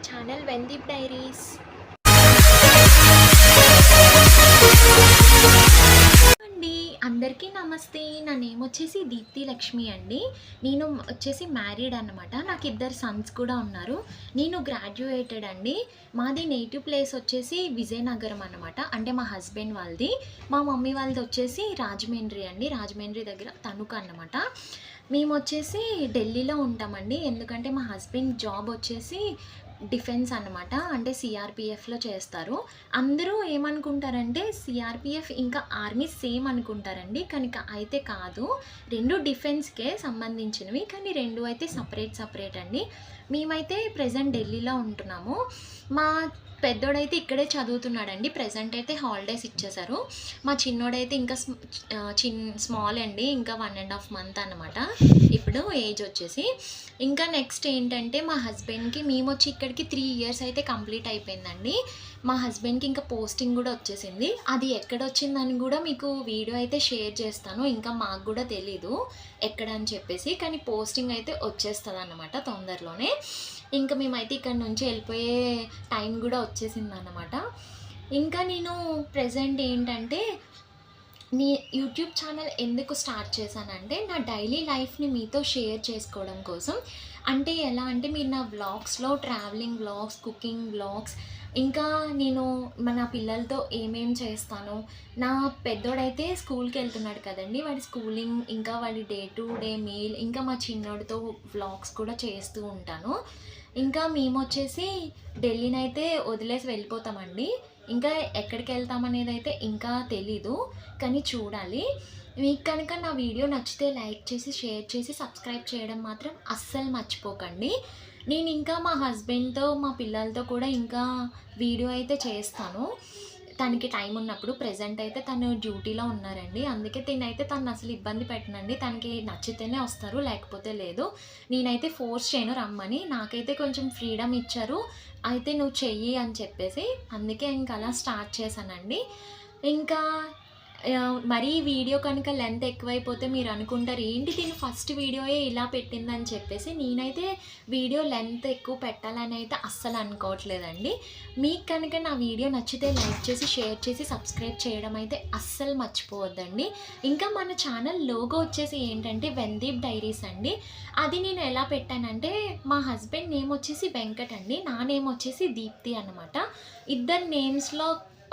Channel వెందీప్ diaries. అండి అందరికీ నమస్తే. నా నేమ్ వచ్చేసి దీప్తి లక్ష్మి అండి. నేను వచ్చేసి మ్యారీడ్ అనమాట. నాకు ఇద్దరు సన్స్ కూడా ఉన్నారు. నేను గ్రాడ్యుయేటెడ్ అండి. మాది నేటివ్ ప్లేస్ వచ్చేసి విజయనగరం అనమాట. అంటే మా హస్బెండ్ వాళ్ళది. మా మమ్మీ వాళ్ళది వచ్చేసి రాజమండ్రి అండి. రాజమండ్రి దగ్గర తణుకు అన్నమాట. మేము వచ్చేసి ఢిల్లీలో ఉంటామండి. ఎందుకంటే మా హస్బెండ్ జాబ్ వచ్చేసి డిఫెన్స్ అన్నమాట. అంటే సిఆర్పిఎఫ్లో చేస్తారు. అందరూ ఏమనుకుంటారంటే సిఆర్పిఎఫ్ ఇంకా ఆర్మీ సేమ్ అనుకుంటారండి. కనుక అయితే కాదు, రెండు డిఫెన్స్కే సంబంధించినవి. కానీ రెండు అయితే సపరేట్ అండి. మేమైతే ప్రజెంట్ ఢిల్లీలో ఉంటున్నాము. మా పెద్దోడైతే ఇక్కడే చదువుతున్నాడండి. ప్రజెంట్ అయితే హాలిడేస్ ఇచ్చేశారు. మా చిన్నోడైతే ఇంకా స్మాల్ అండి. ఇంకా 1.5 మంత్ అనమాట ఇప్పుడు ఏజ్ వచ్చేసి. ఇంకా నెక్స్ట్ ఏంటంటే మా హస్బెండ్కి మేము వచ్చి ఇక్కడికి 3 ఇయర్స్ అయితే కంప్లీట్ అయిపోయిందండి. మా హస్బెండ్కి ఇంకా పోస్టింగ్ కూడా వచ్చేసింది. అది ఎక్కడ వచ్చిందని కూడా మీకు వీడియో అయితే షేర్ చేస్తాను. ఇంకా మాకు కూడా తెలీదు ఎక్కడ అని చెప్పేసి, కానీ పోస్టింగ్ అయితే వచ్చేస్తుంది అన్నమాట తొందరలోనే. ఇంకా మేమైతే ఇక్కడ నుంచి వెళ్ళిపోయే టైం కూడా వచ్చేసింది అన్నమాట. ఇంకా నేను ప్రజెంట్ ఏంటంటే యూట్యూబ్ ఛానల్ ఎందుకు స్టార్ట్ చేశానంటే నా డైలీ లైఫ్ని మీతో షేర్ చేసుకోవడం కోసం. అంటే ఎలా అంటే మీరు నా వ్లాగ్స్లో ట్రావెలింగ్ వ్లాగ్స్, కుకింగ్ వ్లాగ్స్, ఇంకా నేను మన పిల్లలతో ఏమేం చేస్తాను. నా పెద్దోడైతే స్కూల్కి వెళ్తున్నాడు కదండి, వాడి స్కూలింగ్, ఇంకా వాడి డే టు డే మీల్, ఇంకా మా చిన్నోడితో వ్లాగ్స్ కూడా చేస్తూ ఉంటాను. ఇంకా మేము వచ్చేసి ఢిల్లీనైతే వదిలేసి వెళ్ళిపోతామండి. ఇంకా ఎక్కడికి వెళ్తామనేది అయితే ఇంకా తెలీదు, కానీ చూడాలి. మీకు కనుక నా వీడియో నచ్చితే లైక్ చేసి, షేర్ చేసి, సబ్స్క్రైబ్ చేయడం మాత్రం అస్సలు మర్చిపోకండి. నేను ఇంకా మా హస్బెండ్తో, మా పిల్లలతో కూడా ఇంకా వీడియో అయితే చేస్తాను తనకి టైం ఉన్నప్పుడు. ప్రజెంట్ అయితే తను డ్యూటీలో ఉన్నారండి. అందుకే తను అసలు ఇబ్బంది పెట్టనండి. తనకి నచ్చితేనే వస్తారు, లేకపోతే లేదు. నేనైతే ఫోర్స్ చేయను రమ్మని. నాకైతే కొంచెం ఫ్రీడమ్ ఇచ్చారు, అయితే నువ్వు చెయ్యి అని చెప్పేసి. అందుకే ఇంకా అలా స్టార్ట్ చేశానండి. ఇంకా మరీ వీడియో కనుక లెంత్ ఎక్కువైపోతే మీరు అనుకుంటారు ఏంటి దీని ఫస్ట్ వీడియోయే ఇలా పెట్టిందని చెప్పేసి. నేనైతే వీడియో లెంత్ ఎక్కువ పెట్టాలని అయితే అస్సలు అనుకోవట్లేదండి. మీకు కనుక నా వీడియో నచ్చితే లైక్ చేసి, షేర్ చేసి, సబ్స్క్రైబ్ చేయడం అయితే అస్సలు మర్చిపోవద్దండి. ఇంకా మన ఛానల్ లోగో వచ్చేసి ఏంటంటే వెందీప్ డైరీస్ అండి. అది నేను ఎలా పెట్టానంటే మా హస్బెండ్ నేమ్ వచ్చేసి వెంకట్ అండి, నా నేమ్ వచ్చేసి దీప్తి అన్నమాట. ఇద్దరు నేమ్స్లో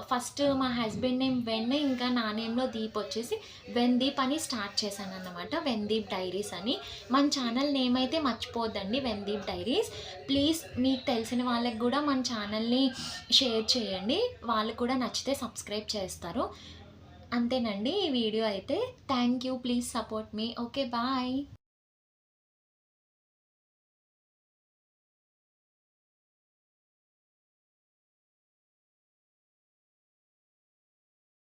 ఫస్ట్ మా హస్బెండ్ నేమ్ వెన్, ఇంకా నా నేమ్లో దీప్ వచ్చేసి వెందీప్ అని స్టార్ట్ చేశాను అన్నమాట. వెందీప్ డైరీస్ అని. మన ఛానల్ నేమ్ అయితే మర్చిపోద్దండి, వెందీప్ డైరీస్. ప్లీజ్ మీకు తెలిసిన వాళ్ళకి కూడా మన ఛానల్ని షేర్ చేయండి, వాళ్ళు కూడా నచ్చితే సబ్స్క్రైబ్ చేస్తారు. అంతేనండి ఈ వీడియో అయితే. థ్యాంక్ యూ, ప్లీజ్ సపోర్ట్ మీ. Okay, bye.